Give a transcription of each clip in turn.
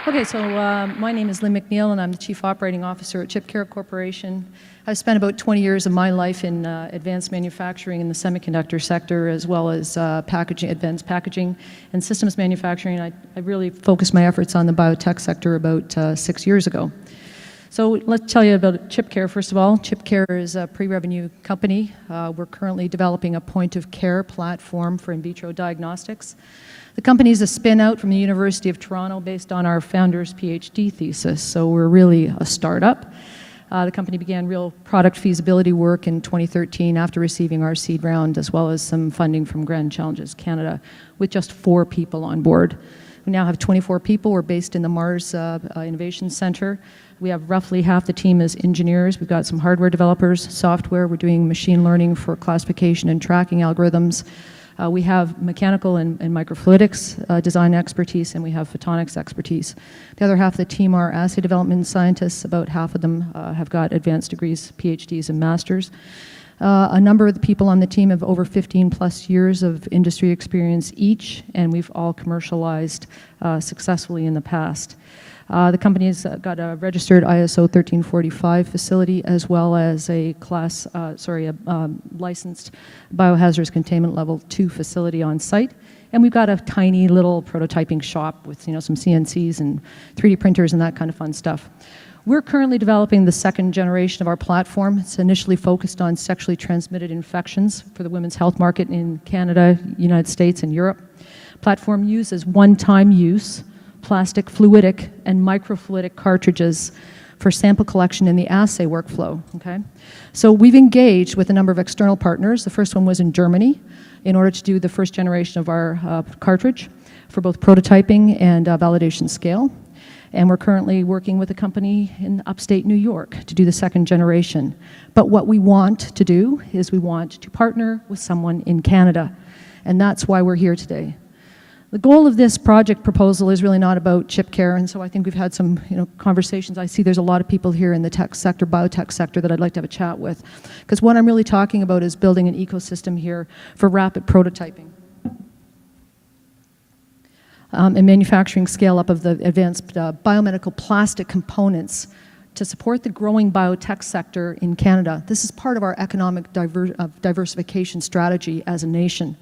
Okay, so my name is Lynn McNeil, and I'm the Chief Operating Officer at Chipcare Corporation. I've spent about 20 years of my life in advanced manufacturing in the semiconductor sector, as well as packaging, advanced packaging and systems manufacturing. I really focused my efforts on the biotech sector about 6 years ago. So let's tell you about Chipcare, first of all. Chipcare is a pre-revenue company. We're currently developing a point-of-care platform for in vitro diagnostics. The company is a spin-out from the University of Toronto based on our founder's PhD thesis, so we're really a startup. The company began real product feasibility work in 2013 after receiving our seed round, as well as some funding from Grand Challenges Canada, with just 4 people on board. We now have 24 people. We're based in the Mars Innovation Center. We have roughly half the team as engineers. We've got some hardware developers, software. We're doing machine learning for classification and tracking algorithms. We have mechanical and microfluidics design expertise, and we have photonics expertise. The other half of the team are assay development scientists. About half of them have got advanced degrees, PhDs, and masters. A number of the people on the team have over 15 plus years of industry experience each, and we've all commercialized successfully in the past. The company has got a registered ISO 1345 facility, as well as a licensed biohazardous containment level 2 facility on site. And we've got a tiny little prototyping shop with some CNCs and 3D printers and that kind of fun stuff. We're currently developing the second generation of our platform. It's initially focused on sexually transmitted infections for the women's health market in Canada, United States, and Europe. Platform uses one-time use plastic fluidic and microfluidic cartridges for sample collection in the assay workflow, okay? So we've engaged with a number of external partners. The first one was in Germany in order to do the first generation of our cartridge for both prototyping and validation scale. And we're currently working with a company in upstate New York to do the second generation. But what we want to do is we want to partner with someone in Canada, and that's why we're here today. The goal of this project proposal is really not about Chipcare, and so I think we've had some conversations. I see there's a lot of people here in the tech sector, biotech sector, that I'd like to have a chat with, because what I'm really talking about is building an ecosystem here for rapid prototyping and manufacturing scale-up of the advanced biomedical plastic components to support the growing biotech sector in Canada. This is part of our economic diversification strategy as a nation.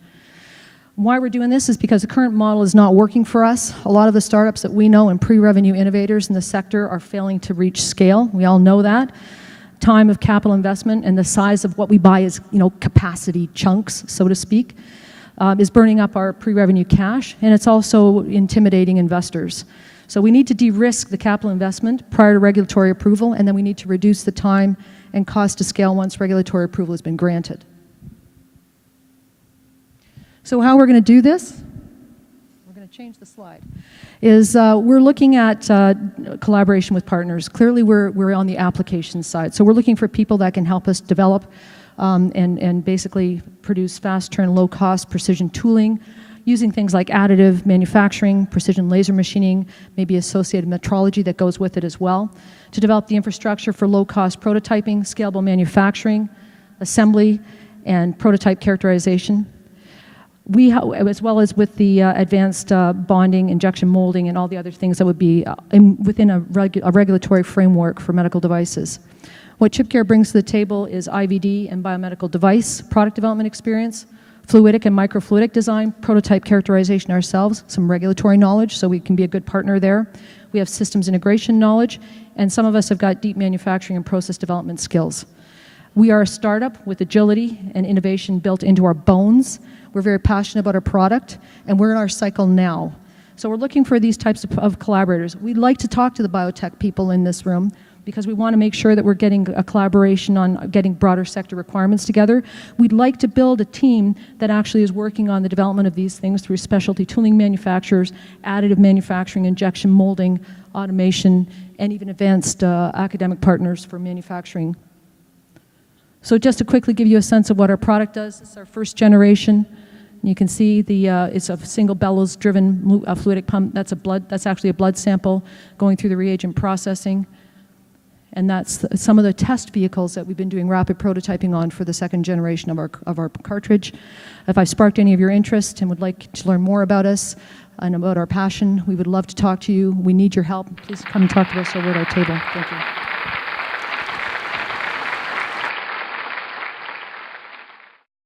Why we're doing this is because the current model is not working for us. A lot of the startups that we know and pre-revenue innovators in the sector are failing to reach scale. We all know that. Time of capital investment and the size of what we buy as capacity chunks, so to speak, is burning up our pre-revenue cash, and it's also intimidating investors. So we need to de-risk the capital investment prior to regulatory approval, and then we need to reduce the time and cost to scale once regulatory approval has been granted. So how we're going to do this, we're going to change the slide, is we're looking at collaboration with partners. Clearly we're on the application side. So we're looking for people that can help us develop and basically produce fast turn, low cost precision tooling using things like additive manufacturing, precision laser machining, maybe associated metrology that goes with it as well, to develop the infrastructure for low cost prototyping, scalable manufacturing, assembly, and prototype characterization. We, as well as with the advanced bonding, injection molding, and all the other things that would be within a regulatory framework for medical devices. What Chipcare brings to the table is IVD and biomedical device product development experience, fluidic and microfluidic design, prototype characterization ourselves, some regulatory knowledge, so we can be a good partner there. We have systems integration knowledge, and some of us have got deep manufacturing and process development skills. We are a startup with agility and innovation built into our bones. We're very passionate about our product, and we're in our cycle now. So we're looking for these types of collaborators. We'd like to talk to the biotech people in this room because we want to make sure that we're getting a collaboration on getting broader sector requirements together. We'd like to build a team that actually is working on the development of these things through specialty tooling manufacturers, additive manufacturing, injection molding, automation, and even advanced academic partners for manufacturing. So just to quickly give you a sense of what our product does, this is our first generation. You can see it's a single bellows-driven fluidic pump. That's actually a blood sample going through the reagent processing. and that's some of the test vehicles that we've been doing rapid prototyping on for the second generation of our cartridge. If I've sparked any of your interest and would like to learn more about us and about our passion, we would love to talk to you. We need your help. Please come and talk to us over at our table. Thank you.